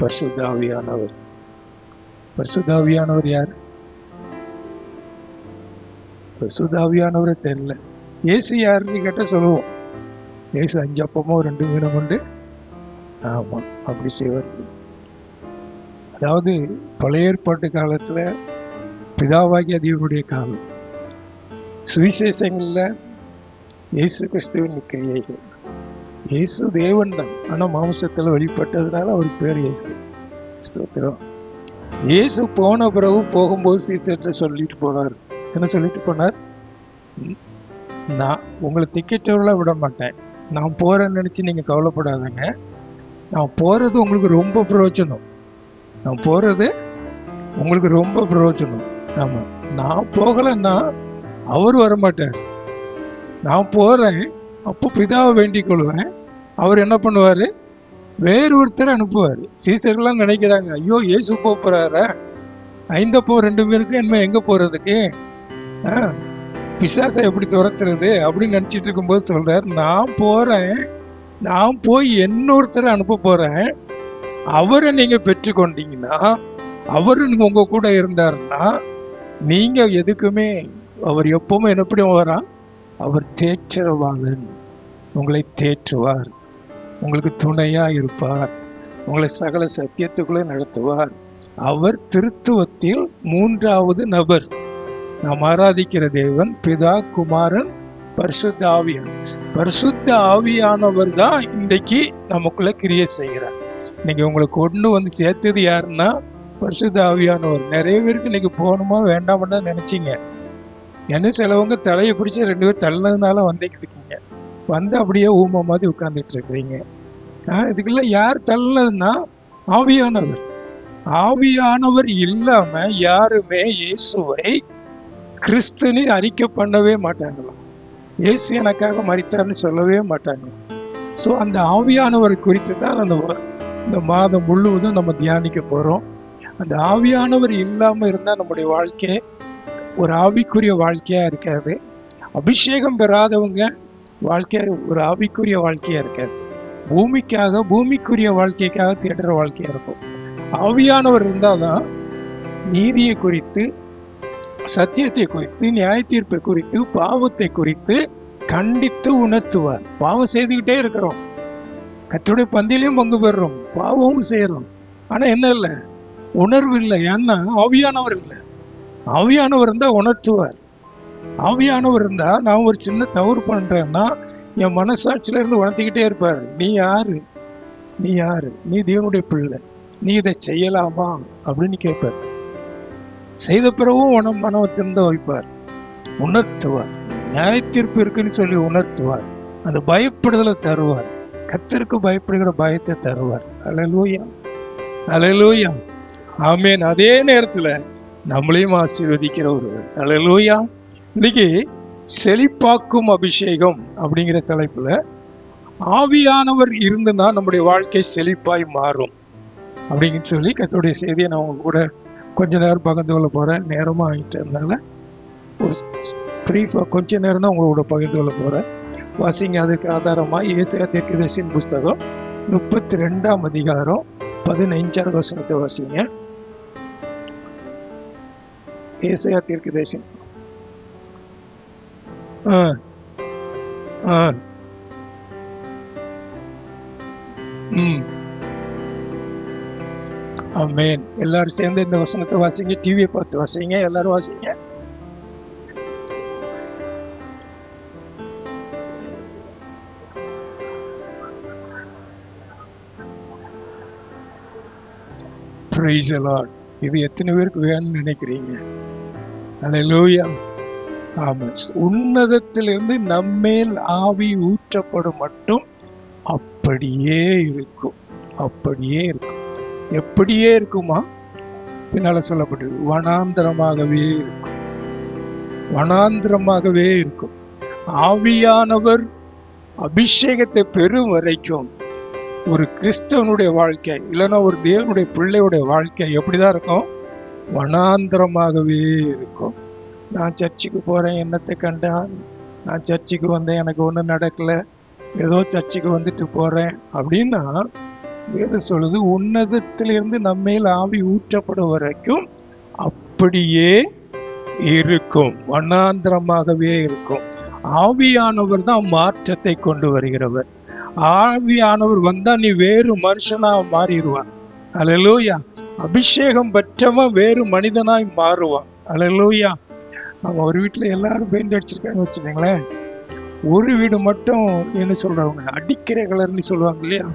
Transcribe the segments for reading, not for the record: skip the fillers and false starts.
பரிசுத்த ஆவியானவர். பரிசுத்த ஆவியானவர் யார்? பரிசுத்த ஆவியானவரே தெரியல. இயேசு யாருன்னு கேட்ட சொல்லுவோம், இயேசு 5 அப்பமோ 2 மீனும் உண்டு. ஆமா, அப்படி செய்வார். அதாவது பழைய ஏற்பாட்டு காலத்துல பிதாவாகிய தேவனுடைய காலம், சுவிசேஷங்கள்ல இயேசு கிறிஸ்துவின் கிரியைகள். இயேசு தேவன் தான், ஆனா மாம்சத்துல வெளிப்பட்டதுனால அவருக்கு பேர் இயேசு. ஸ்தோத்திரம். இயேசு போன பிறகு போகும்போது சீசர்கிட்ட சொல்லிட்டு போனார். என்ன சொல்லிட்டு போனார்? நான் உங்களை திக்கெட்டோட விட மாட்டேன், நான் போறேன்னு நினைச்சு நீங்க கவலைப்படாதீங்க. நான் போறது உங்களுக்கு ரொம்ப பிரயோஜனம். நான் போறது உங்களுக்கு ரொம்ப பிரயோஜனம். ஆமா, நான் போகலன்னா அவர் வரமாட்டார். நான் போறேன், அப்போ பிதாவை வேண்டிக் கொள்வேன். அவர் என்ன பண்ணுவாரு? வேறு ஒருத்தர் அனுப்புவார். சீசர்கள்லாம் நினைக்கிறாங்க, ஐயோ இயேசு போறாரா, 5 அப்போ 2 பேருக்கு என்ன எங்க போறதுக்கு, பிசாசை எப்படி துரத்துறது அப்படின்னு நினைச்சிட்டு இருக்கும்போது சொல்றாரு, நான் போறேன், நான் போய் இன்னொருத்தரை அனுப்ப போறேன். அவரை நீங்க பெற்றுக்கொண்டீங்கன்னா, அவரு உங்க கூட இருந்தாருன்னா, நீங்க எதுக்குமே, அவர் எப்பவுமே எப்படி வரா, அவர் தேற்றவாளன், உங்களை தேற்றுவார், உங்களுக்கு துணையா இருப்பார், உங்களை சகல சத்தியத்துக்குள்ளே நடத்துவார். அவர் திருத்துவத்தில் 3வது நபர். நாம் ஆராதிக்கிற தேவன் பிதா, குமாரன், பரிசுத்த ஆவியானவர். பரிசுத்த ஆவியானவர் தான் இன்றைக்கு நமக்குள்ள கிரியை செய்கிறார். இன்னைக்கு உங்களை கொண்டு வந்து சேர்த்தது யாருன்னா பரிசுத்த ஆவியானவர். நிறைய பேருக்கு இன்னைக்கு போகணுமா வேண்டாமன்னு தான் நினைச்சிங்க. என்ன சிலவங்க தலையை பிடிச்சி 2 பேர் தள்ளதுனால வந்துக்கிட்டு இருக்கீங்க, வந்து அப்படியே ஊமை மாதிரி உட்கார்ந்துட்டு இருக்கிறீங்க. இதுக்குள்ள யார் தள்ளதுன்னா ஆவியானவர். ஆவியானவர் இல்லாம யாருமே இயேசுவை கிறிஸ்துன்னு அறிக்கை பண்ணவே மாட்டாங்களாம். இயேசு எனக்காக மரித்தார்னு சொல்லவே மாட்டாங்க. ஸோ அந்த ஆவியானவர் குறித்து தான் இந்த மாதம் முழுவதும் நம்ம தியானிக்க போறோம். அந்த ஆவியானவர் இல்லாம இருந்தா நம்முடைய வாழ்க்கை ஒரு ஆவிக்குரிய வாழ்க்கையா இருக்காது. அபிஷேகம் பெறாதவங்க வாழ்க்கை ஒரு ஆவிக்குரிய வாழ்க்கையா இருக்காது. பூமிக்குரிய வாழ்க்கைக்காக தேடுற வாழ்க்கையா இருக்கும். ஆவியானவர் இருந்தால்தான் நீதியை குறித்து, சத்தியத்தை குறித்து, நியாய தீர்ப்பை குறித்து, பாவத்தை குறித்து கண்டித்து உணர்த்துவார். பாவம் செய்துகிட்டே இருக்கிறோம், கர்த்தருடைய பந்தியிலையும் பங்கு பெறுறோம், பாவமும் செய்யறோம், ஆனா என்ன இல்லை, உணர்வு இல்லை. ஏன்னா ஆவியானவர் இல்லை. ஆவியானவர் இருந்தா உணர்த்துவார். ஆவியானவர் இருந்தா நான் ஒரு சின்ன தவறு பண்றேன்னா என் மனசாட்சியில இருந்து உணர்த்திக்கிட்டே இருப்பார். நீ யாரு, நீ யாரு, நீ தேவனுடைய பிள்ளை, நீ இதை செய்யலாமா அப்படின்னு கேட்பார். செய்த பிறகும் மனத்திருந்த வைப்பார், உணர்த்துவார். நியாய தீர்ப்பு இருக்குன்னு சொல்லி உணர்த்துவார். அந்த பயப்படுதலை தருவார். கர்த்தருக்கு பயப்படுகிற பயத்தை தருவார். அல்லேலூயா, அல்லேலூயா, ஆமென். அதே நேரத்துல நம்மளையும் ஆசீர்வதிக்கிற ஒருவர். அல்லேலூயா. இன்னைக்கு செழிப்பாக்கும் அபிஷேகம் அப்படிங்கிற தலைப்புல ஆவியானவர் இருந்துன்னா நம்முடைய வாழ்க்கை செழிப்பாய் மாறும் அப்படின்னு சொல்லி கர்த்தருடைய செய்தியை நான் உங்க கூட கொஞ்ச நேரம் பகிர்ந்து கொள்ள போறேன். நேரமா ஆகிட்டதுனால ஒரு பிரீஃபா கொஞ்ச நேரம் தான் உங்களோட பகிர்ந்து கொள்ள போறேன். வாசிங்க. அதுக்கு ஆதாரமா ஏசாயா தீர்க்கதரிசியின் புஸ்தகம் 32ஆம் அதிகாரம் 15வது வசனத்தை வாசிங்க. ஏசாயா தீர்க்கதரிசி ஆமென். எல்லாரும் சேர்ந்து இந்த வசனத்தை வாசிங்க. டிவியை பார்த்து வாசிங்க. எல்லாரும் வாசிங்க. Praise the Lord. இது எத்தனை பேருக்கு வேணும்னு நினைக்கிறீங்க? அல்லேலூயா. ஆமென். உன்னதத்திலிருந்து நம்மேல் ஆவி ஊற்றப்படும் மட்டும் அப்படியே இருக்கும். அப்படியே இருக்கும். எப்படியே இருக்குமா? பின்னால சொல்லப்பட்டது வனாந்தரமாகவே இருக்கும். வனாந்தரமாகவே இருக்கும். ஆவியானவர் அபிஷேகத்தை பெறும் வரைக்கும் ஒரு கிறிஸ்தவனுடைய வாழ்க்கை இல்லைன்னா ஒரு தேவனுடைய பிள்ளையுடைய வாழ்க்கை எப்படிதான் இருக்கும்? வனாந்தரமாகவே இருக்கும். நான் சர்ச்சுக்கு போறேன், என்னத்தை கண்டான், நான் சர்ச்சுக்கு வந்தேன், எனக்கு ஒன்றும் நடக்கல, ஏதோ சர்ச்சுக்கு வந்துட்டு போறேன் அப்படின்னா வேதம் சொல்லுது, உன்னதத்திலிருந்து நம்மேல் ஆவி ஊற்றப்படும் வரைக்கும் அப்படியே இருக்கும், வனாந்திரமாகவே இருக்கும். ஆவியானவர் தான் மாற்றத்தை கொண்டு வருகிறவர். ஆவியானவர் வந்தா நீ வேறு மனுஷனா மாறிடுவான். அல்லேலூயா. அபிஷேகம் பெற்றவன் வேறு மனிதனாய் மாறுவான். அல்லேலூயா. நம்ம ஒரு வீட்டுல எல்லாரும் பெயிண்ட் அடிச்சிருக்காங்க வச்சுக்கோங்களேன், ஒரு வீடு மட்டும் என்ன சொல்றவங்க அடிக்கிற கலர்னு சொல்லுவாங்க இல்லையா,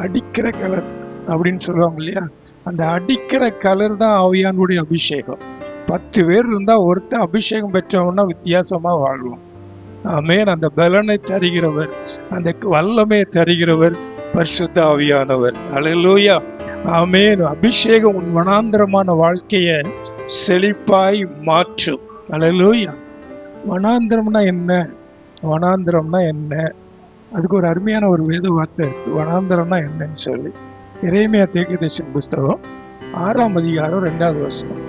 அடிக்கிற கலர் அப்படின்னு சொல்லுவாங்க இல்லையா, அந்த அடிக்கிற கலர் தான் ஆவியானுடைய அபிஷேகம். 10 பேர் இருந்தா ஒருத்தன் அபிஷேகம் பெற்றவன்னா வித்தியாசமா வாழ்வோம். ஆமென். அந்த பலனை தருகிறவர், அந்த வல்லமையை தருகிறவர் பரிசுத்த ஆவியானவர். அல்லேலூயா. ஆமென். அபிஷேகம் உன் வனாந்திரமான வாழ்க்கையை செழிப்பாய் மாற்றும். அல்லேலூயா. வனாந்திரம்னா என்ன? வனாந்திரம்னா என்ன? அதுக்கு ஒரு அருமையான ஒரு வேத வார்த்தை இருக்கு, வனாந்திரம்னா என்னன்னு சொல்லி. எரேமியா தீர்க்கதரிசன புஸ்தகம் 6ஆம் அதிகாரம் 2வது வசனம்.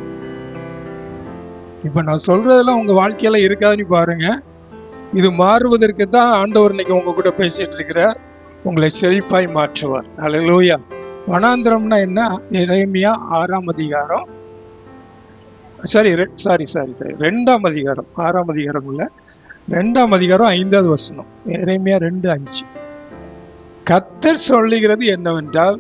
இப்ப நான் சொல்றதெல்லாம் உங்க வாழ்க்கையில இருக்காதுன்னு பாருங்க. இது மாறுவதற்கு தான் ஆண்டவர் இன்னைக்கு உங்க கூட பேசிட்டு இருக்கிறார். உங்களை செழிப்பாய் மாற்றுவார். அல்லேலூயா. வனாந்திரம்னா என்ன? எரேமியா 6ஆம் அதிகாரம் 2ஆம் அதிகாரம் 6ஆம் அதிகாரம் இல்ல, 2ஆம் அதிகாரம் 5வது வசனம். எரேமியா 2:5. கர்த்தர் சொல்லுகிறது என்னவென்றால்,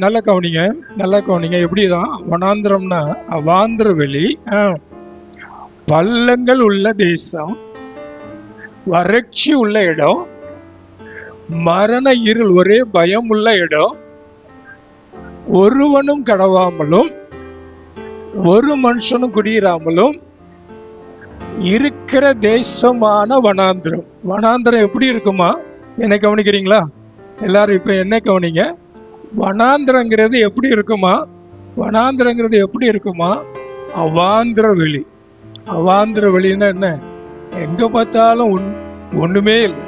நல்லா கவனிங்க, நல்லா கவனிங்க. எப்படிதான் வனாந்திரம்னா அவாந்திர வெளி, பள்ளங்கள் உள்ள தேசம், வறட்சி உள்ள இடம், மரண இருள், ஒரே பயம் உள்ள இடம், ஒருவனும் கடவாமலும் ஒரு மனுஷனும் குடியிராமலும் இருக்கிற தேசமான வனாந்திரம். வனாந்திரம் எப்படி இருக்குமா? என்ன கவனிக்கிறீங்களா எல்லாரும்? இப்ப என்ன கவனிங்க. வனாந்திரங்கிறது எப்படி இருக்குமா? வனாந்திரங்கிறது எப்படி இருக்குமா? அவாந்திர வெளி. அவாந்திர வெளின்னா என்ன? எங்க பார்த்தாலும் ஒண்ணுமே இல்லை,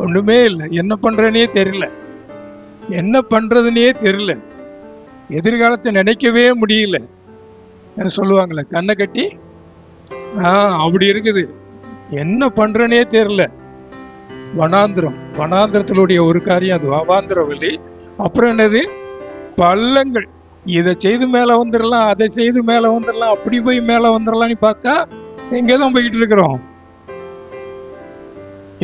ஒண்ணுமே இல்லை. என்ன பண்றேனே தெரியல, என்ன பண்றதுன்னே தெரியல, எதிர்காலத்தை நினைக்கவே முடியல என்ன சொல்லுவாங்களே, கண்ணை கட்டி அப்படி இருக்குது. என்ன பண்றேனே தெரியல. வனாந்திரம். வனாந்திரத்தினுடைய ஒரு காரியம் அது அவாந்திர வெளி. அப்புறம் என்னது? பள்ளங்கள். இதை செய்து மேல வந்துடலாம், அதை செய்து மேல வந்துடலாம், அப்படி போய் மேல வந்துடலாம்னு பார்த்தா எங்கதான் போய்கிட்டு இருக்கிறோம்?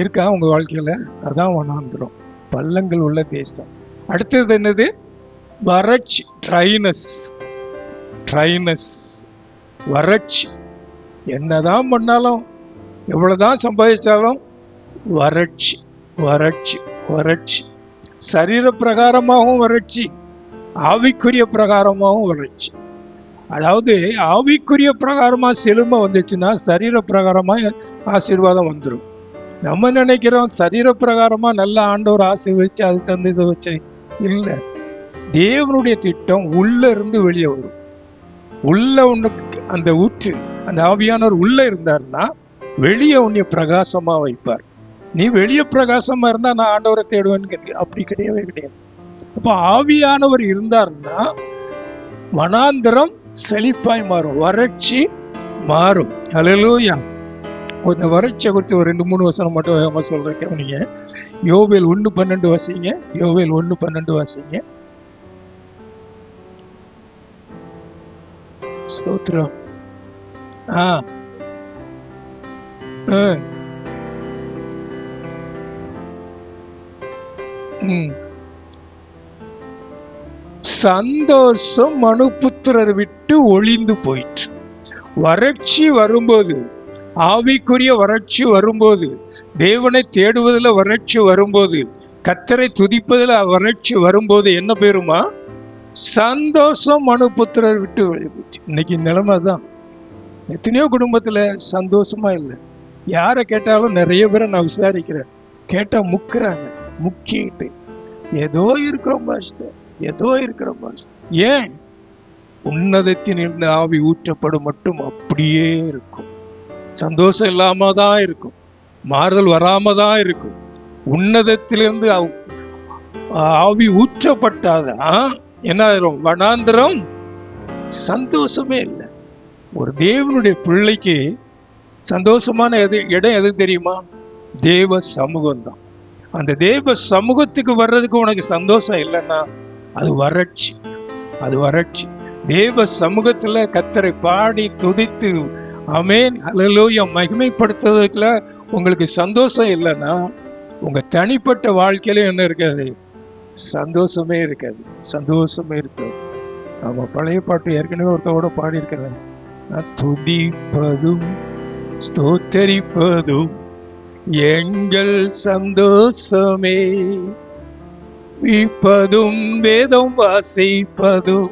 இருக்கா உங்க வாழ்க்கையில? அதான் வனாந்திரம், பள்ளங்கள் உள்ள தேசம். அடுத்தது என்னது? வறட்சி, ட்ரைனஸ். ட்ரைனஸ், வறட்சி. என்னதான் பண்ணாலும், எவ்வளவுதான் சம்பாதிச்சாலும் வறட்சி, வறட்சி, வறட்சி. சரீர பிரகாரமாகவும் வறட்சி, ஆவிக்குரிய பிரகாரமாகவும் வறட்சி. அதாவது ஆவிக்குரிய பிரகாரமா செழுமை வந்துச்சுன்னா சரீர பிரகாரமா ஆசீர்வாதம் வந்துடும். நம்ம நினைக்கிறோம் சரீர பிரகாரமா நல்ல ஆண்டவர் ஆசீர்வதிச்சு அது தந்து இதை வச்சு இல்லை. தேவனுடைய திட்டம் உள்ள இருந்து வெளியே வரும். உள்ள உனக்கு அந்த ஊற்று, அந்த ஆவியானவர் உள்ள இருந்தாருன்னா வெளியே உன்னை பிரகாசமா வைப்பார். நீ வெளியே பிரகாசமா இருந்தா நான் ஆண்டவரை தேடுவேன்னு அப்படி கிடையவே கிடையாது. அப்ப ஆவியானவர் இருந்தாருன்னா வனாந்திரம் செழிப்பாய் மாறும், வறட்சி மாறும். அல்லேலூயா. இந்த வறட்சியை குறித்து ஒரு 2-3 வசனம் மட்டும் வேகமா சொல்றேன். நீங்க யோவேல் 1:12 வாசிங்க. யோவேல் 1:12 வாசிங்க. ஸ்தோத்திரம். சந்தோஷம் மனுபுத்திரர் விட்டு ஒளிந்து போயிற்று. வறட்சி வரும்போது, ஆவிக்குரிய வறட்சி வரும்போது, தேவனை தேடுவதில் வறட்சி வரும்போது, கர்த்தரை துதிப்பதில் வறட்சி வரும்போது என்ன பேருமா? சந்தோஷம் மனுபுத்திரர் விட்டு ஒளி போச்சு. இன்னைக்கு நிலைமை தான். எத்தனையோ குடும்பத்துல சந்தோஷமா இல்லை. யாரை கேட்டாலும், நிறைய பேரை நான் விசாரிக்கிறேன், கேட்டா முக்குறாங்க. முக்கிட்டு ஏதோ இருக்கிறோம் பாஸ்டர், ஏதோ இருக்கிறோம் பாஸ்டர். ஏன்? உன்னதத்தின் இருந்து ஆவி ஊற்றப்படும் மட்டும் அப்படியே இருக்கும். சந்தோஷம் இல்லாம தான் இருக்கும், மாறுதல் வராம தான் இருக்கும். உன்னதத்திலிருந்து ஆவி ஊற்றப்பட்டாதான் என்ன ஆயிரும்? வனாந்திரம். சந்தோஷமே இல்லை. ஒரு தேவனுடைய பிள்ளைக்கு சந்தோஷமான இடம் எது தெரியுமா? தேவ சமூகம் தான். அந்த தேவ சமூகத்துக்கு வர்றதுக்கு உனக்கு சந்தோஷம் இல்லைன்னா அது வறட்சி, அது வறட்சி. தேவ சமூகத்துல கர்த்தரை பாடி துதித்து ஆமென் ஹல்லேலூயா மகிமைப்படுத்துறதுக்குள்ள உங்களுக்கு சந்தோஷம் இல்லைன்னா உங்க தனிப்பட்ட வாழ்க்கையில என்ன இருக்காது? சந்தோஷமே இருக்காது, சந்தோஷமே இருக்காது. ஆமா, பழைய பாட்டு ஏற்கனவே ஒருத்தரோட பாடி இருக்கிறேன். துதிப்பதும் ஸ்தோத்தரிப்பதும் எங்கள் சந்தோஷமே, விப்பதும் வேதம் வாசிப்பதும்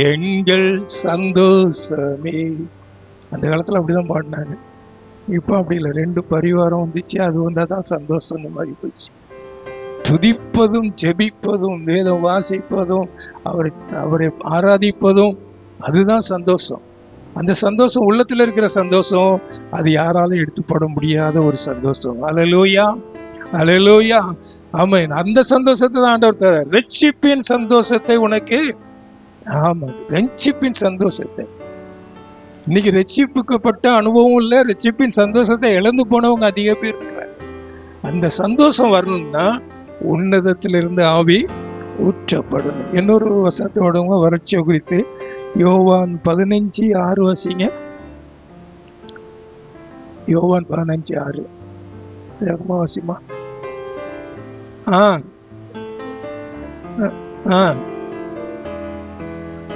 எங்கள் சந்தோஷமே. அந்த காலத்துல அப்படிதான் பாடினாங்க. இப்போ அப்படி இல்லை, 2 பரிவாரம் வந்துச்சு, அது வந்தாதான் சந்தோஷம் மாதிரி போச்சு. துதிப்பதும் ஜெபிப்பதும் வேதம் வாசிப்பதும் அவரை ஆராதிப்பதும் அதுதான் சந்தோஷம். அந்த சந்தோஷம் உள்ளத்துல இருக்கிற சந்தோஷம், அது யாராலும் எடுத்துப்பட முடியாத ஒரு சந்தோஷம். அல்லேலூயா, அல்லேலூயா, ஆமென். அந்த சந்தோஷத்தை தான் ஆண்டவர் தர, ரட்சிப்பின் சந்தோஷத்தை உனக்கு. ஆமா, ரட்சிப்பின் சந்தோஷத்தை. இன்னைக்கு ரட்சிப்புக்கப்பட்ட அனுபவம் இல்லை, ரட்சிப்பின் சந்தோஷத்தை இழந்து போனவங்க அதிக பேர் இருக்கிறாங்க. அந்த சந்தோஷம் வரணும்னா உன்னதத்திலிருந்து ஆவி ஊற்றப்படணும். இன்னொரு வசனத்தோடவங்க வறட்சியை குறித்து யோவான் 15:6 வாசிங்க. யோவான் 15:6 வேகமா வாசிமா. ஆ ஆ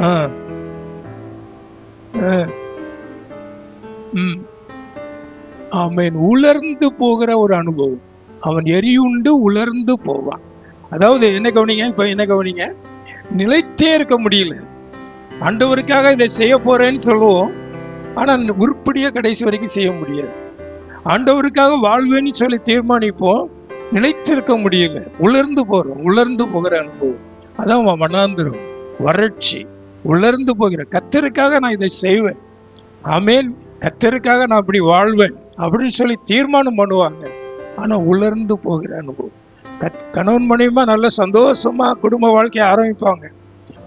ஆ ஆமென். உலர்ந்து போகிற ஒரு அனுபவம். அவன் எரியுண்டு உலர்ந்து போவான். அதாவது என்ன கவனிங்க, இப்ப என்ன கவனிங்க, நிலைத்தே இருக்க முடியல. ஆண்டவருக்காக இதை செய்ய போறேன்னு சொல்லுவோம், ஆனா உருப்படியா கடைசி வரைக்கும் செய்ய முடியாது. ஆண்டவருக்காக வாழ்வேன்னு சொல்லி தீர்மானிப்போம், நிலைத்திருக்க முடியல, உலர்ந்து போறோம். உலர்ந்து போகிற அனுபவம் அதான் வனாந்திரம், வறட்சி. உலர்ந்து போகிற கர்த்தருக்காக நான் இதை செய்வேன், ஆமென், கர்த்தருக்காக நான் அப்படி வாழ்வேன் அப்படின்னு சொல்லி தீர்மானம் பண்ணுவாங்க. ஆனா உலர்ந்து போகிற அனுபவம். கணவன் மனைவிமா நல்ல சந்தோஷமா குடும்ப வாழ்க்கையை ஆரம்பிப்பாங்க,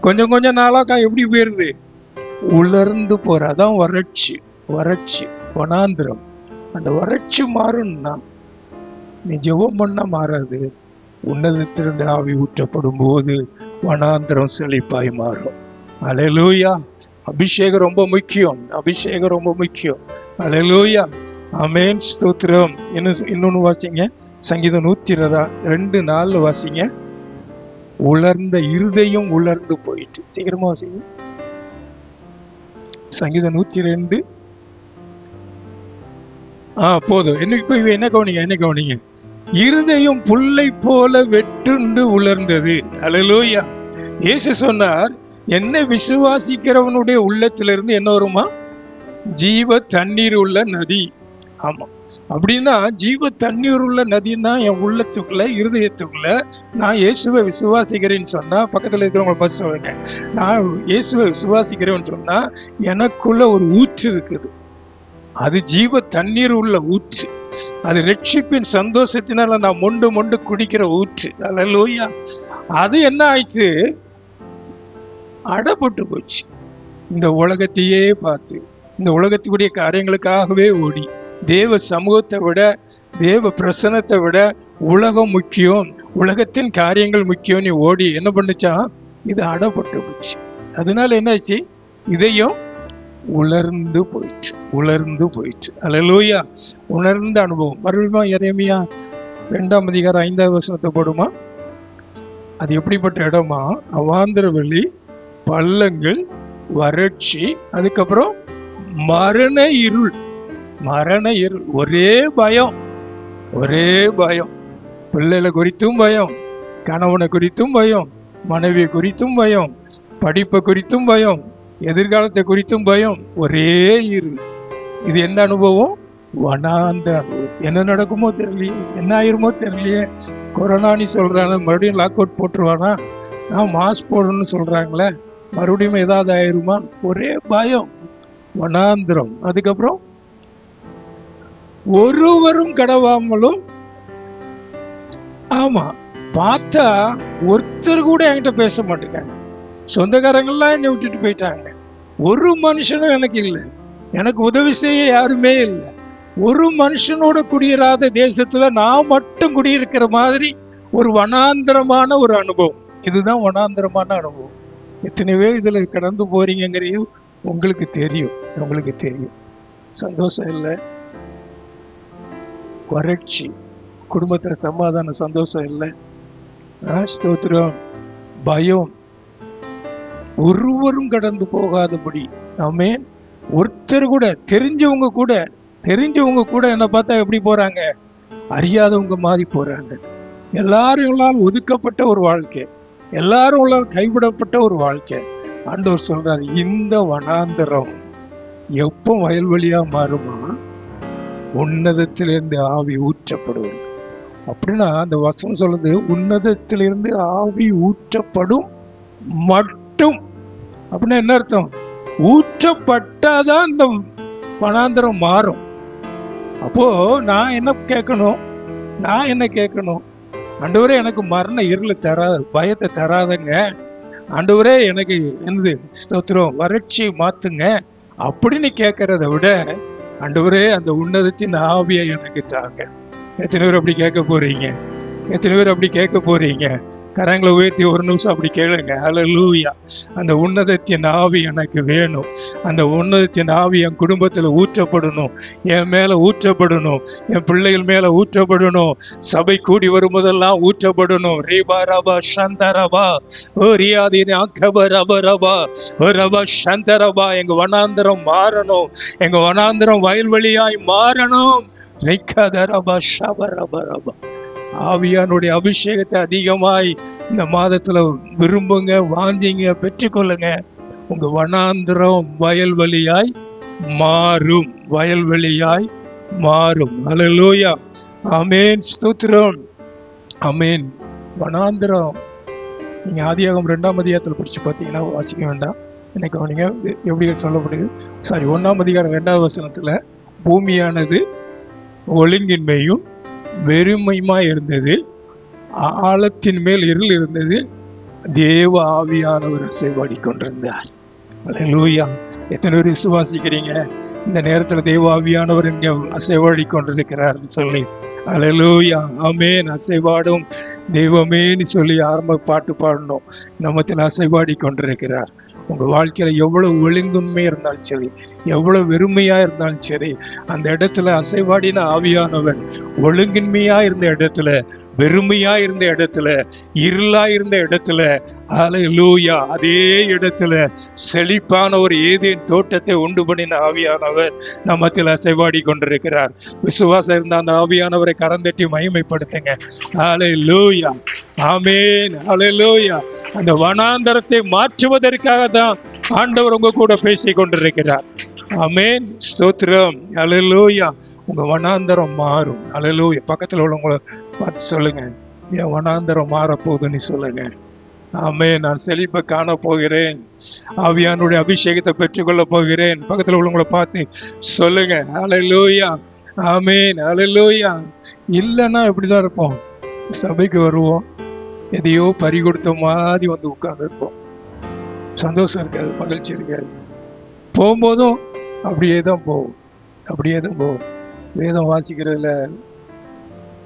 கொஞ்சம் கொஞ்சம் நாளாக்கா எப்படி போயிருது? உலர்ந்து போற, அதான் வறட்சி. வறட்சி, வனாந்திரம். அந்த வறட்சி மாறும்னா நீ ஜெபம் பண்ண மாறாது. உன்னதத்திலிருந்து ஆவி ஊற்றப்படும் போது வனாந்திரம் செழிப்பாய் மாறும். அல்லேலூயா. அபிஷேகம் ரொம்ப முக்கியம், அபிஷேகம் ரொம்ப முக்கியம். அல்லேலூயா, ஆமென், ஸ்தோத்திரம். இன்னொன்னு வாசிங்க, சங்கீதம் 102:4 வாசிங்க. உலர்ந்த இருதயம் உலர்ந்து போயிட்டு. சீக்கிரமா வாசிங்க. சங்கீதம் 102. போதும். என்ன கவனிங்க, என்ன கவனிங்க, இருதயம் புல்லை போல வெட்டுண்டு உலர்ந்தது. அல்லேலூயா. இயேசு சொன்னார், என்னை விசுவாசிக்கிறவனுடைய உள்ளத்திலிருந்து என்ன வருமா? ஜீவ தண்ணீர் உள்ள நதி. ஆமா, அப்படின்னா ஜீவ தண்ணீர் உள்ள நதினா என் உள்ளத்துக்குள்ள, இருதயத்துக்குள்ள நான் இயேசுவை விசுவாசிக்கிறேன்னு சொன்னா, பக்கத்துல இருக்கிறவங்களை பார்த்து சொல்லுங்க, நான் இயேசுவை விசுவாசிக்கிறேன்னு சொன்னா எனக்குள்ள ஒரு ஊற்று இருக்குது, அது ஜீவ தண்ணீர் உள்ள ஊற்று. அது ரட்சிப்பின் சந்தோஷத்தினால நான் மொண்டு மொண்டு குடிக்கிற ஊற்று. அல்லேலூயா. அது என்ன ஆயிடுச்சு? அடப்பட்டு போச்சு. இந்த உலகத்தையே பார்த்து, இந்த உலகத்துக்குரிய காரியங்களுக்காகவே ஓடி, தேவ சமூகத்தை விட, தேவ பிரசனத்தை விட உலகம் முக்கியம், உலகத்தின் காரியங்கள் முக்கியம் நீ ஓடி என்ன பண்ணுச்சா? இது அடப்பட்டு போச்சு. அதனால என்னாச்சு? இதையும் உலர்ந்து போயிற்று, உலர்ந்து போயிற்று. அல்லேலூயா. உணர்ந்த அனுபவம். மறுபடியும் எரேமியா 2:5 போடுமா? அது எப்படிப்பட்ட இடமா? அவாந்திர வெளி, பள்ளங்கள், வறட்சி, அதுக்கப்புறம் மரண இருள். மரண இருள். ஒரே பயம், ஒரே பயம். பிள்ளைகளை குறித்தும் பயம், கணவனை குறித்தும் பயம், மனைவியை குறித்தும் பயம், படிப்பை குறித்தும் பயம், எதிர்காலத்தை குறித்தும் பயம். ஒரே இருள். இது என்ன அனுபவம்? வனாந்த அனுபவம். என்ன நடக்குமோ தெரியலையே, என்ன ஆயிருமோ தெரியலையே. கொரோனான்னு சொல்றாங்க, மறுபடியும் லாக் அவுட் போட்டுருவானா? மாஸ்க் போடணும்னு சொல்றாங்களே, மறுபடியும் ஏதாவது ஆயிருமா? ஒரே பயம், வனாந்திரம். அதுக்கப்புறம் ஒருவரும் கடவாமலும். ஆமா, பார்த்தா ஒருத்தர் கூட என்கிட்ட பேச மாட்டேங்காங்க. சொந்தக்காரங்கள்லாம் என்னை விட்டுட்டு போயிட்டாங்க. ஒரு மனுஷனும் எனக்கு இல்லை, எனக்கு உதவி செய்ய யாருமே இல்லை. ஒரு மனுஷனோட குடியேறாத தேசத்துல நான் மட்டும் குடியிருக்கிற மாதிரி ஒரு வனாந்தரமான ஒரு அனுபவம். இதுதான் வனாந்தரமான அனுபவம். எத்தனை பேர் இதுல கடந்து போறீங்கிறது உங்களுக்கு தெரியும். உங்களுக்கு தெரியும். சந்தோஷம் இல்லை, வறட்சி, குடும்பத்துல சமாதான சந்தோஷம் இல்லை, ஸ்தோத்திரம், பயம், ஒருவரும் கடந்து போகாதபடி. ஆமென். ஒருத்தர் கூட, தெரிஞ்சவங்க கூட என்ன பார்த்தா எப்படி போறாங்க? அறியாதவங்க மாதிரி போறாங்க. எல்லாரும் ஒதுக்கப்பட்ட ஒரு வாழ்க்கை, எல்லாரும் கைவிடப்பட்ட ஒரு வாழ்க்கை. ஆண்டவர் சொல்றாரு, இந்த வனாந்தரம் எப்போ வயல்வெளியா மாறுமா? உன்னதத்திலிருந்து ஆவி ஊற்றப்படுவது. அப்படின்னா அந்த வசனம் சொல்லுது, உன்னதத்திலிருந்து ஆவி ஊற்றப்படும் மட்டும். அப்படின்னா என்ன அர்த்தம்? ஊற்றப்பட்டாதான் இந்த வனாந்தரம் மாறும். அப்போ நான் என்ன கேட்கணும்? ஆண்டவரே, எனக்கு மரண இருளை தராது, பயத்தை தராதுங்க. ஆண்டவரே, எனக்கு என்னது ஸ்தோத்திரம், வறட்சி மாத்துங்க அப்படின்னு கேட்கறத விட, ஆண்டவரே அந்த உன்னதத்தின் ஆவியை எனக்கு தாங்க. எத்தனை பேர் அப்படி கேட்க போறீங்க? கரங்களை உயர்த்தி ஒரு நிமிஷம் அப்படி கேளுங்க. ஹல்லேலூயா. அந்த உன்னதத்தின் ஆவி எனக்கு வேணும். அந்த உன்னதத்தின் ஆவி என் குடும்பத்துல ஊற்றப்படணும், என் மேல ஊற்றப்படணும், என் பிள்ளைகள் மேல ஊற்றப்படணும், சபை கூடி வரும்போதெல்லாம் ஊற்றப்படணும். ரீபா ரபா சந்தரபா ஓ ரியாதினி அக்கப ரப ரபா ஓ ரபா சந்தரபா. எங்க வனாந்தரம் மாறணும், எங்க வனாந்தரம் வயல்வெளியாய் மாறணும். ரிக்கதரபா ஷப ரப ரபா. ஆவியானுடைய அபிஷேகத்தை அதிகமாய் இந்த மாதத்துல விரும்புங்க, வாங்கிங்க, பெற்றுக்கொள்ளுங்க. உங்க வனாந்திரம் வயல்வெளியாய் மாறும். ஹல்லேலூயா. ஆமென். ஸ்தோத்திரம். ஆமென். வனாந்திரம் நீங்க ஆதியாகமம் 2ஆம் அதிகாரத்துல படிச்சு பார்த்தீங்கன்னா, வாசிக்க வேண்டாம், எனக்கு அவனிங்க எப்படி சொல்லப்படுது, 1ஆம் அதிகாரம் 2வது வசனத்துல, பூமியானது ஒழுங்கின்மையும் வெறுமையுமா இருந்தது, ஆழத்தின் மேல் இருள் இருந்தது, தேவ ஆவியானவர் அசைவாடி கொண்டிருந்தார். ஹல்லேலூயா. எத்தனை பேர் விசுவாசிக்கிறீங்க இந்த நேரத்துல தேவ ஆவியானவர் இங்க அசைவாடி கொண்டிருக்கிறார் சொல்லி? ஹல்லேலூயா. ஆமென். அசைவாடும் தெய்வமேன்னு சொல்லி ஆரம்ப பாட்டு பாடணும். நம்மத்தில் அசைவாடி கொண்டிருக்கிறார். உங்க வாழ்க்கையில எவ்வளவு ஒழுங்குமே இருந்தாலும் சரி, எவ்வளவு வெறுமையா இருந்தாலும் சரி, அந்த இடத்துல அசைவாடின ஆவியானவர் ஒழுங்கின்மையா இருந்த இடத்துல, வெறுமையா இருந்த இடத்துல, இருளா இருந்த இடத்துல, ஹல்லேலூயா, அதே இடத்துல செழிப்பான ஒரு ஏதேன் தோட்டத்தை உண்டு பண்ணின ஆவியானவர் நம்மத்தில் அசைவாடி கொண்டிருக்கிறார். விசுவாசம் இருந்த அந்த ஆவியானவரை கரந்தட்டி மகிமைப்படுத்துங்க. ஹல்லேலூயா. ஆமென். ஹல்லேலூயா. அந்த வனாந்தரத்தை மாற்றுவதற்காக தான் ஆண்டவர் உங்க கூட பேசி கொண்டிருக்கிறார். ஆமென். ஸ்தோத்திரம். ஹல்லேலூயா. உங்க வனாந்தரம் மாறும். ஹல்லேலூயா. பக்கத்துல உள்ளவங்களை பார்த்து சொல்லுங்க, என் வனாந்தரம் மாறப்போகுதுன்னு சொல்லுங்க. ஆமென். நான் செழிப்பை காண போகிறேன், ஆவியானுடைய அபிஷேகத்தை பெற்றுக்கொள்ள போகிறேன். பக்கத்துல உள்ளவங்களை பார்த்து சொல்லுங்க. ஹல்லேலூயா. ஆமென். ஹல்லேலூயா. இல்லைன்னா இப்படிதான் இருப்போம். சபைக்கு வருவோம், எதையோ பறி கொடுத்த மாதிரி வந்து உட்கார்ந்து இருப்போம். சந்தோஷம் இருக்காது, மகிழ்ச்சி இருக்காது. போகும்போதும் அப்படியே தான் போகும். வேதம் வாசிக்கிறதுல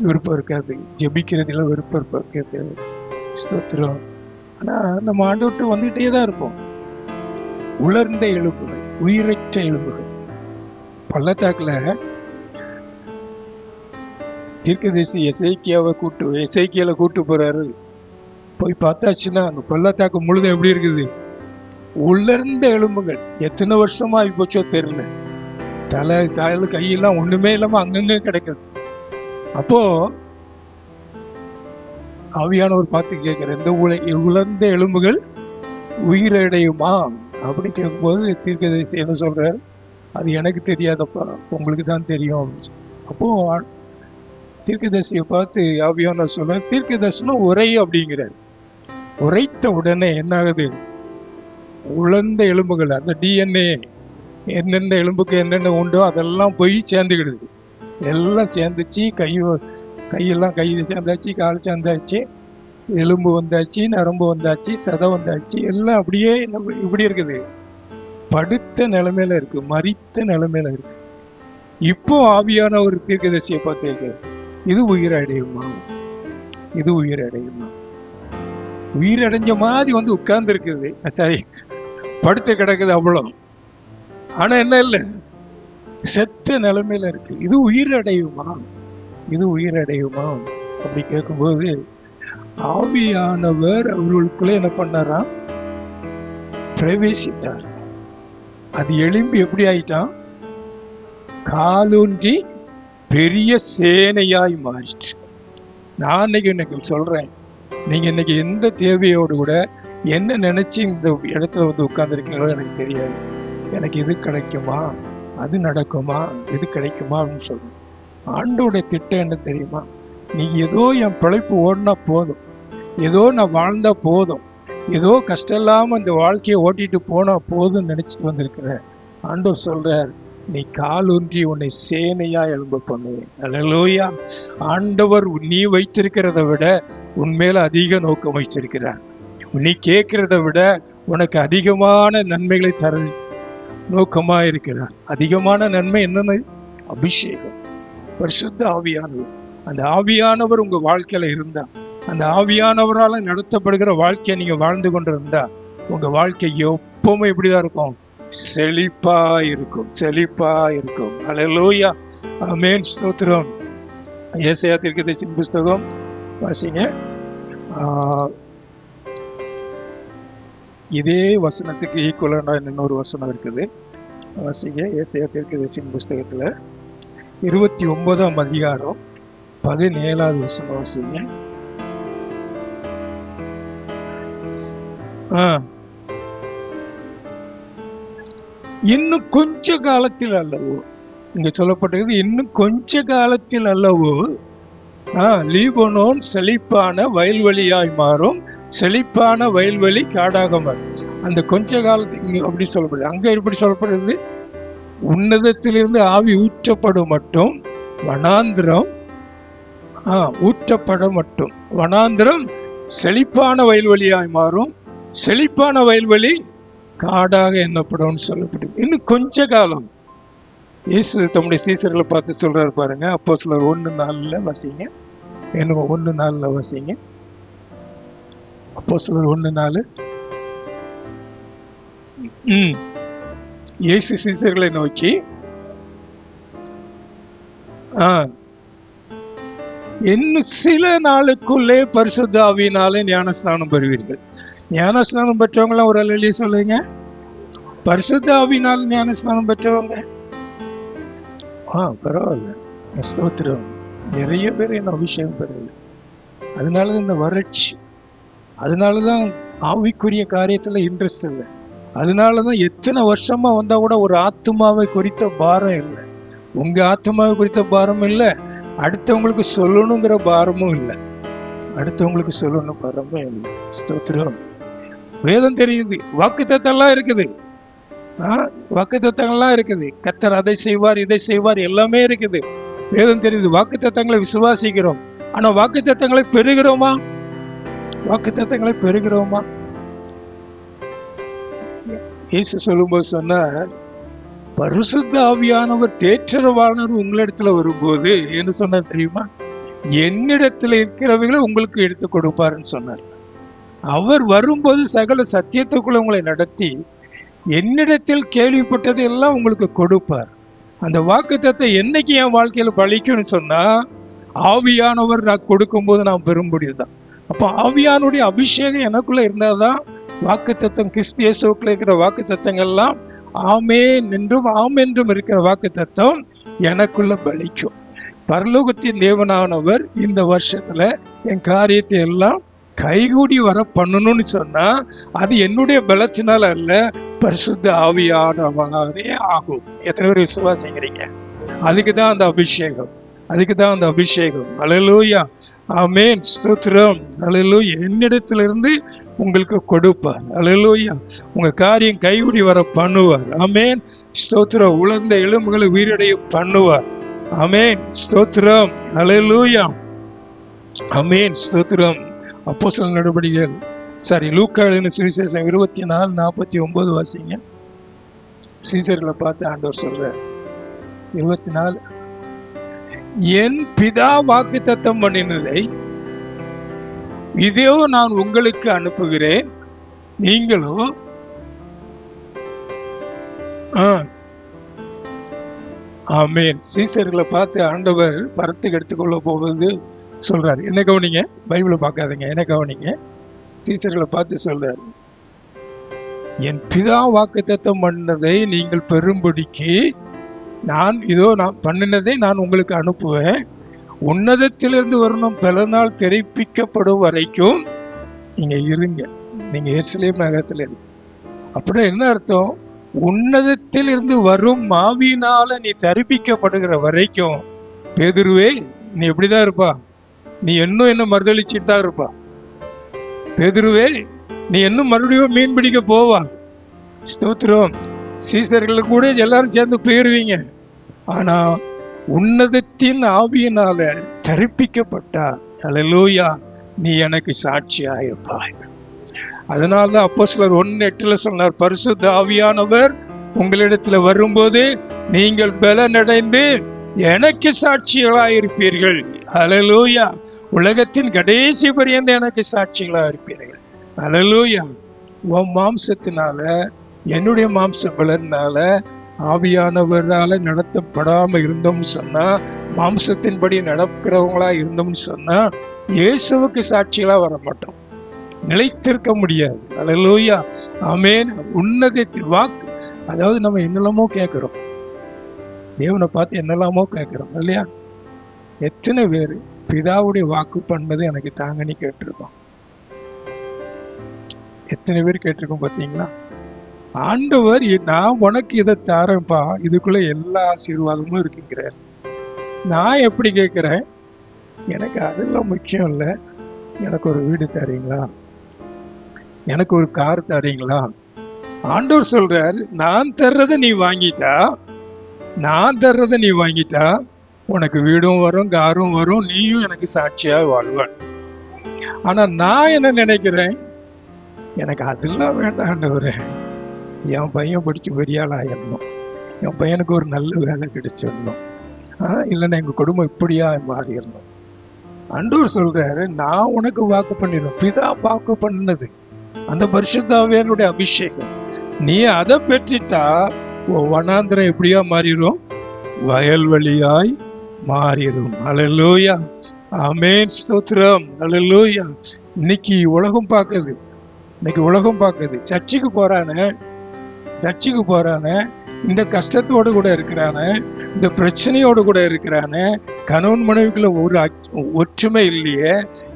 விருப்பம் இருக்காது, ஜெபிக்கிறதுல விருப்பம் இருக்காது. ஸ்தோத்திரம். ஆனா நம்ம ஆண்டவர்கிட்ட வந்துகிட்டே தான் இருப்போம். உலர்ந்த எலும்புகள், உயிரற்ற எலும்புகள். பள்ளத்தாக்குல தீர்க்கதரிசி எசேக்கியாவை கூட்டு போறாரு. போய் பார்த்தாச்சுன்னா அங்க பள்ளத்தாக்கு முழுதும் எப்படி இருக்குது? உலர்ந்த எலும்புகள். எத்தனை வருஷமா ஆகி போச்சோ தெரியல. தலை கால கையெல்லாம் ஒண்ணுமே இல்லாம அங்கங்க கிடைக்குது. அப்போ ஆவியானவர் பார்த்து கேட்கிற, இந்த உலர்ந்த எலும்புகள் உயிரடையுமா அப்படி கேட்கும்போது தீர்க்கதரிசி என்ன சொல்றாரு? அது எனக்கு தெரியாதப்பா, உங்களுக்கு தான் தெரியும். அப்போ தீர்க்கதரிசியை பார்த்து ஆவியானவர் சொல்ற, தீர்க்கதரிசனம் உரை அப்படிங்கிறார். உரைத்த உடனே என்ன ஆகுது? உலர்ந்த எலும்புகள், அந்த டிஎன்ஏ என்னென்ன எலும்புக்கு என்னென்ன உண்டோ அதெல்லாம் போய் சேர்ந்துக்கிடுது. எல்லாம் சேர்ந்துச்சு. கையெல்லாம் சேர்ந்தாச்சு, கால் சேர்ந்தாச்சு, எலும்பு வந்தாச்சு, நரம்பு வந்தாச்சு, சதை வந்தாச்சு. எல்லாம் அப்படியே இப்படி இருக்குது. படுத்த நிலைமையில இருக்கு, மரித்த நிலைமையில இருக்கு. இப்போ ஆவியானவர் தீர்க்கதரிசியை பார்த்து கேட்கிறார், இது உயிரடையுமா? இது உயிரடையுமா? உயிரடைஞ்ச மாதிரி வந்து உட்கார்ந்து இருக்குது, சரி படுத்து கிடக்குது அவ்வளவு. ஆனா என்ன இல்லை, செத்த நிலைமையில இருக்கு. இது உயிரடையுமா? இது உயிரடையுமா அப்படி கேட்கும்போது ஆவியானவர் அவர்களுக்குள்ள என்ன பண்ணாரா? பிரவேசித்தார். அது எழும்பி எப்படி ஆயிட்டான்? காலூன்றி பெரிய சேனையாய் மாறிச்சு. நான் இன்னைக்கு சொல்றேன், நீங்க இன்னைக்கு எந்த தேவையோடு கூட என்ன நினைச்சு இந்த இடத்துல வந்து உட்கார்ந்துருக்கீங்களோ எனக்கு தெரியாது. எனக்கு இது கிடைக்குமா, அது நடக்குமா, இது கிடைக்குமா அப்படின்னு சொல்றேன். ஆண்டோடைய திட்டம் என்ன தெரியுமா? நீங்க ஏதோ என் பிழைப்பு ஓடினா போதும், ஏதோ நான் வாழ்ந்தா போதும், ஏதோ கஷ்டம் இல்லாம இந்த வாழ்க்கையை ஓட்டிட்டு போனா போதும் நினைச்சிட்டு வந்திருக்கிற ஆண்டவர் சொல்றார், நீ காலூன்றி உன்னை சேனையா எழும்ப பண்ணுவேன். அல்லேலூயா. ஆண்டவர் நீ வைத்திருக்கிறத விட உன்மேல அதிக நோக்கம் வைத்திருக்கிறார். நீ கேட்கிறத விட உனக்கு அதிகமான நன்மைகளை தர நோக்கமா இருக்கிறார். அதிகமான நன்மை என்னன்னு? அபிஷேகம், பரிசுத்த ஆவியானவர். அந்த ஆவியானவர் உங்க வாழ்க்கையில இருந்தா, அந்த ஆவியானவரால் நடத்தப்படுகிற வாழ்க்கையை நீங்க வாழ்ந்து கொண்டிருந்தா, உங்க வாழ்க்கை எப்பவுமே எப்படிதான் இருக்கும்? செழிப்பா இருக்கும், செழிப்பா இருக்கும். அல்லேலூயா, ஆமென், ஸ்தோத்திரம். ஏசாயா தீர்க்கதரிசியின் புத்தகம் வாசிங்க. இதே வசனத்துக்கு ஈக்குவலா இன்னொரு வசனம் இருக்குது, வாசிங்க. ஏசாயா தீர்க்கதரிசியின் புஸ்தகத்துல 29ஆம் அதிகாரம் 17வது வசனம் வாசிங்க. இன்னும் கொஞ்ச காலத்தில் அல்லவோ, இங்க சொல்லப்பட்டது இன்னும் கொஞ்ச காலத்தில் அல்லவோ லீபனோன் செழிப்பான வயல்வெளியாய் மாறும், செழிப்பான வயல்வெளி காடாக மாறும். அந்த கொஞ்ச காலத்துக்கு அப்படி சொல்லப்படுது. அங்க எப்படி சொல்லப்படுது? உன்னதத்திலிருந்து ஆவி ஊற்றப்படும் மட்டும் வனாந்திரம் ஊற்றப்பட மட்டும் வனாந்திரம் செழிப்பான வயல்வெளியாய் மாறும், செழிப்பான வயல்வெளி காடாக எண்ணப்படும் சொல்லப்படுது. இன்னும் கொஞ்ச காலம். இயேசு தம்முடைய சீசர்களை பார்த்து சொல்றாரு பாருங்க. அப்போஸ்தலர் 1:4 வாசிங்க. என்ன 1:4 வாசிங்க. அப்போஸ்தலர் 1:4. இயேசு சீசர்களை நோக்கி இன்னும் சில நாளுக்குள்ளே பரிசுத்த ஆவியினாலே ஞானஸ்நானம் பெறுவீர்கள். ஞானஸ்நானம் பெற்றவங்களாம் ஒரு அல்லேலூயா சொல்லுங்க. பரிசுத்த ஆவியினால் ஞானஸ்நானம் பெற்றவங்க பரவாயில்ல, ஸ்தோத்திரம். நிறைய பேர் என்ன அபிஷேகம் பெறல. அதனாலதான் இந்த வறட்சி, அதனாலதான் ஆவிக்குரிய காரியத்துல இன்ட்ரெஸ்ட் இல்லை, அதனாலதான் எத்தனை வருஷமா வந்தா கூட ஒரு ஆத்மாவை குறித்த பாரம் இல்லை. உங்க ஆத்மாவை குறித்த பாரம் இல்லை, அடுத்தவங்களுக்கு சொல்லணுங்கிற பாரமும் இல்லை, அடுத்தவங்களுக்கு சொல்லணும் பாரமும் இல்லை. ஸ்தோத்திரம். வேதம் தெரியுது, வாக்குத்தத்தம்லாம் இருக்குது, வாக்குத்தத்தங்கள்லாம் இருக்குது. கர்த்தர் அதை செய்வார், இதை செய்வார், எல்லாமே இருக்குது. வேதம் தெரியுது. வாக்குத்தத்தங்களை விசுவாசிக்கிறோம், ஆனா வாக்குத்தத்தங்களை பெறுகிறோமா? வாக்குத்தத்தங்களை பெறுகிறோமா? இயேசு சொல்லும்போது சொன்னார், பரிசுத்த ஆவியானவர் தேற்றரவாளர் உங்களிடத்துல வரும்போது என்ன சொன்னார் தெரியுமா? என்னிடத்துல இருக்கிறவைகளை உங்களுக்கு எடுத்து கொடுப்பாருன்னு சொன்னார். அவர் வரும்போது சகல சத்தியத்துக்குள்ள உங்களை நடத்தி என்னிடத்தில் கேள்விப்பட்டது எல்லாம் உங்களுக்கு கொடுப்பார். அந்த வாக்குத்தத்தை என்னைக்கு என் வாழ்க்கையில பலிக்கும்னு சொன்னா, ஆவியானவர் நான் கொடுக்கும்போது நான் பெறும்படிதான். அப்போ ஆவியானுடைய அபிஷேகம் எனக்குள்ள இருந்தாதான் வாக்குத்தத்தம், கிறிஸ்து இயேசுக்குள்ள இருக்கிற வாக்குத்தத்தங்கள்லாம் ஆமென் என்றும் ஆமென்றும் இருக்கிற வாக்குத்தத்தம் எனக்குள்ள பலிக்கும். பரலோகத்தின் தேவனானவர் இந்த வருஷத்துல என் காரியத்தை எல்லாம் கைகூடி வர பண்ணணும்னு சொன்னா, அது என்னுடைய பலத்தினால் அல்ல, பரிசுத்த ஆவியானவரே ஆகும். எத்தனை பேர் விசுவாசிக்கிறீங்க? அதுக்குதான் அந்த அபிஷேகம், அதுக்குதான் அந்த அபிஷேகம். அல்லேலூயா, ஆமென், ஸ்தோத்திரம். அல்லேலூயா. என்னிடத்திலிருந்து உங்களுக்கு கொடுப்பார். அல்லேலூயா. உங்க காரியம் கைகூடி வர பண்ணுவார். ஆமென், ஸ்தோத்திரம். உலர்ந்த எலும்புகளை உயிரடைய பண்ணுவார். ஆமென், ஸ்தோத்திரம். அல்லேலூயா, ஆமென், ஸ்தோத்திரம். அப்போஸ்தலர் நடவடிக்கைகள் லூக்கா எழுதின சுவிசேஷம் 24:49 வாசிங்க. சீசர்களை பார்த்து ஆண்டவர் சொல்றார், 24. என் பிதா வாக்குத்தத்தம் பண்ணினதை இதோ நான் உங்களுக்கு அனுப்புகிறேன், நீங்களோ ஆமென். சீசர்களை பார்த்து ஆண்டவர் பரத்துக்கு எடுத்துக்கொள்ள போவது சொல்றாரு. என்ன கவனிங்க, பைபிளை பார்க்காதீங்க, என்ன கவனிங்க. சீசர்களை பார்த்து சொல்றாரு, என் பிதா வாக்குத்தத்தம் பண்ணதை நீங்கள் பெறும்படிக்கு நான் பண்ணினதை நான் உங்களுக்கு அனுப்புவேன். உன்னதத்திலிருந்து வரணும் பல நாள் தெரிவிக்கப்படும் வரைக்கும் நீங்க இருங்க. நீங்க எருசலேம் நகரத்துல இருக்கு. அப்படின்னா என்ன அர்த்தம்? உன்னதத்தில் இருந்து வரும் ஆவியினால நீ தரிப்பிக்கப்படுகிற வரைக்கும் பேதுருவே நீ எப்படிதான் இருப்பா? நீ என்ன மறுதளிச்சுட்டு தான் இருப்பா. பேதுருவே நீ மறுபடியும் மீன் பிடிக்க போவா. ஸ்தோத்திரம். சீசர்கள் கூட எல்லாரும் சேர்ந்து போயிருவீங்க. ஆனா உன்னதத்தின் ஆவியினால தரிப்பிக்கப்பட்டா, அல்லேலூயா, நீ எனக்கு சாட்சியாயிருப்பாய். அதனால அப்போஸ்தலர் 1:8 சொன்னார், பரிசுத்த ஆவியானவர் உங்களிடத்துல வரும்போது நீங்கள் பலனடைந்து எனக்கு சாட்சிகளாயிருப்பீர்கள். அல்லேலூயா. உலகத்தின் கடைசி பரியந்த எனக்கு சாட்சிகளாயிருப்பீர்கள். அல்லேலூயா. உன் மாம்சத்தினால, என்னுடைய மாம்ச பலனால, ஆவியானவரால நடத்தப்படாம இருந்தோம்னு சொன்னா, மாம்சத்தின்படி நடக்கிறவங்களா இருந்தோம்னு சொன்னா, இயேசுவுக்கு சாட்சிகளா வர மாட்டோம், நிலைத்திருக்க முடியாது. அல்லேலூயா. ஆமென். உன்னதத்தின் வாக்கு, அதாவது நம்ம என்னெல்லாமோ கேட்கிறோம், தேவனை பார்த்து என்னெல்லாமோ கேட்கிறோம் இல்லையா? எத்தனை பேர் பிதாவுடைய வாக்கு பண்ணது எனக்கு தாங்கன்னு கேட்டிருக்கோம்? எத்தனை பேர் கேட்டிருக்கோம் பார்த்தீங்களா? ஆண்டவர் நான் உனக்கு இதை தாரேன்ப்பா, இதுக்குள்ள எல்லா ஆசீர்வாதமும் இருக்குங்கிறார். நான் எப்படி கேட்கிறேன்? எனக்கு அதெல்லாம் முக்கியம் இல்லை, எனக்கு ஒரு வீடு தரீங்களா, எனக்கு ஒரு கார் தரீங்களா? ஆண்டவர் சொல்றார், நான் தர்றதை நீ வாங்கிட்டா உனக்கு வீடும் வரும், காரும் வரும், நீயும் எனக்கு சாட்சியா வாழ்வான். ஆனா நான் என்ன நினைக்கிறேன், எனக்கு அதெல்லாம் வேண்டாம் ஆண்டவரே, என் பையன் படிச்சு பெரிய ஆளாயிடணும், என் பையனுக்கு ஒரு நல்ல வேலை கிடைச்சிடணும், இல்லைன்னா எங்க குடும்பம் இப்படியா மாறிடணும். ஆண்டவர் சொல்றாரு, நான் உனக்கு வாக்கு பண்ணிடுவேன். பிதா வாக்கு பண்ணது அந்த பரிசுத்த ஆவியானுடைய அபிஷேகம். நீ அதை பெற்றுட்டா வனாந்திரம் எப்படியா மாறிடும்? வயல்வெளியாய் மாறிடும். அல்லேலூயா. ஆமென். ஸ்தோத்திரம். அல்லேலூயா. இன்னைக்கு உலகம் பார்க்குது. சர்ச்சுக்கு போறானே, இந்த கஷ்டத்தோடு கூட இருக்கிறானே, இந்த பிரச்சனையோடு கூட இருக்கிறானே, கணவன் மனைவிக்குள்ள ஒரு ஒற்றுமை இல்லையே,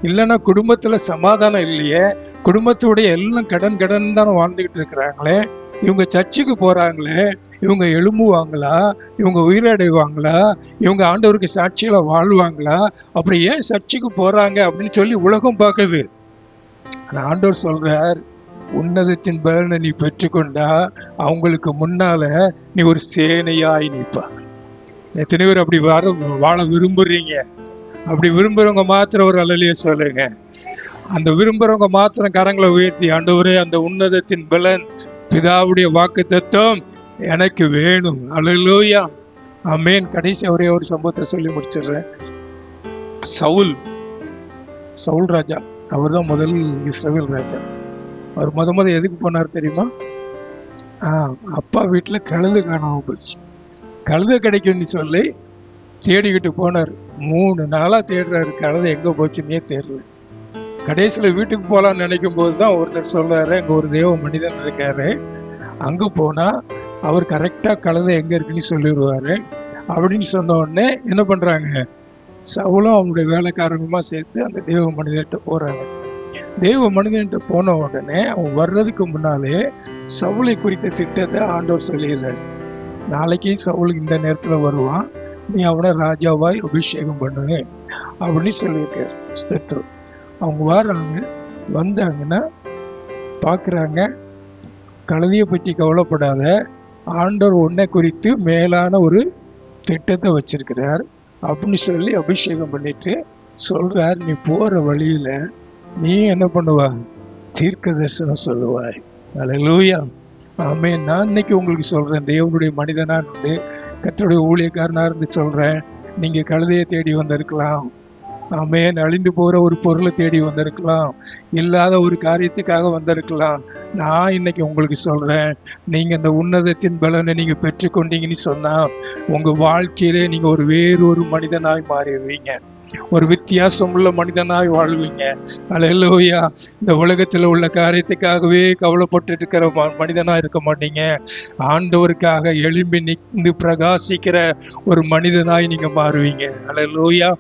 இல்லைன்னா குடும்பத்துல சமாதானம் இல்லையே, குடும்பத்தோடைய எல்லாம் கடன் தான் வாழ்ந்துகிட்டு இருக்கிறாங்களே, இவங்க சர்ச்சுக்கு போறாங்களே, இவங்க எழும்புவாங்களா, இவங்க உயிரடைவாங்களா, இவங்க ஆண்டவருக்கு சாட்சியில வாழ்வாங்களா, அப்படி ஏன் சர்ச்சுக்கு போறாங்க அப்படின்னு சொல்லி உலகம் பார்க்குது. ஆண்டவர் சொல்றார், உன்னதத்தின் பலனை நீ பெற்றுக்கொண்டா அவங்களுக்கு முன்னால நீ ஒரு சேனையாய் நிற்பா. எத்தனை பேர் அப்படி வாழ விரும்புறீங்க? அப்படி விரும்புறவங்க மாத்திரம் ஒரு அல்லேலூயா சொல்லுங்க. அந்த விரும்புறவங்க மாத்திரம் கரங்களை உயர்த்தி, ஆண்டவரே, அந்த உன்னதத்தின் பலன், பிதாவுடைய வாக்குத்தத்தம் எனக்கு வேணும். அல்லேலூயா. ஆமென். கடைசி ஒரே ஒரு சம்பவத்தை சொல்லி முடிச்சிடுறேன். சவுல் ராஜா, அவர் தான் முதல் இஸ்ரவேல் ராஜா. அவர் முத எதுக்கு போனார் தெரியுமா? அப்பா வீட்டுல கழுது காணாம போச்சு. கழுதை கிடைக்கும்னு சொல்லி தேடிக்கிட்டு போனார். 3 நாளா தேடுறாரு, கழுதை எங்க போச்சுன்னே தெரியல. கடைசியில வீட்டுக்கு போலான்னு நினைக்கும் போதுதான் ஒருத்தர் சொல்றாரு, அங்க ஒரு தேவ மனிதன் இருக்காரு, அங்க போனா அவர் கரெக்டா கழுதை எங்க இருக்குன்னு சொல்லிடுவாரு அப்படின்னு சொன்ன உடனே என்ன பண்றாங்க, சவுலும் அவங்களுடைய வேலைக்காரங்களுமா சேர்த்து அந்த தேவ மனிதன்கிட்ட போறாங்க. தேவ மனிதன்கிட்ட போன உடனே அவன் வர்றதுக்கு முன்னாலே சவுலை குறித்த திட்டத்தை ஆண்டவர் சொல்லிடுறாரு. நாளைக்கு சவுல் இந்த நேரத்துல வருவான், நீ அவனை ராஜாவாய் அபிஷேகம் பண்ணுங்க அப்படின்னு சொல்லியிருக்காரு. அவங்க வந்தாங்கன்னா பாக்குறாங்க, கழுதியை பற்றி கவலைப்படாத, ஆண்டவர் உன்னை குறித்து மேலான ஒரு திட்டத்தை வச்சிருக்கிறார் அப்படின்னு சொல்லி அபிஷேகம் பண்ணிட்டு சொல்றார், நீ போற வழியில நீ என்ன பண்ணுவா? தீர்க்க தரிசனம் சொல்லுவாய். அல்லேலூயா. ஆமென். நான் இன்னைக்கு உங்களுக்கு சொல்றேன், தேவனுடைய மனிதனா கர்த்தருடைய ஊழியக்காரனா இருந்து சொல்றேன், நீங்க கழுதையை தேடி வந்திருக்கலாம். ஆமென். அழிந்து போற ஒரு பொருளை தேடி வந்திருக்கலாம், இல்லாத ஒரு காரியத்துக்காக வந்திருக்கலாம். நான் இன்னைக்கு உங்களுக்கு சொல்றேன், நீங்க இந்த உன்னதத்தின் பலனை நீங்க பெற்றுக்கொண்டீங்கன்னு சொன்னா உங்க வாழ்க்கையிலே நீங்க வேறு ஒரு மனிதனாய் மாறிடுவீங்க. ஒரு வித்தியாசம் உள்ள மனிதனாய் வாழ்வீங்க. அல்லேலூயா. இந்த உலகத்துல உள்ள காரியத்துக்காகவே கவலைப்பட்டு இருக்கிற மனிதனா இருக்க மாட்டீங்க. ஆண்டவருக்காக எழும்பி நின்று பிரகாசிக்கிற ஒரு மனிதனாய் நீங்க மாறுவீங்க. அல்லேலூயா.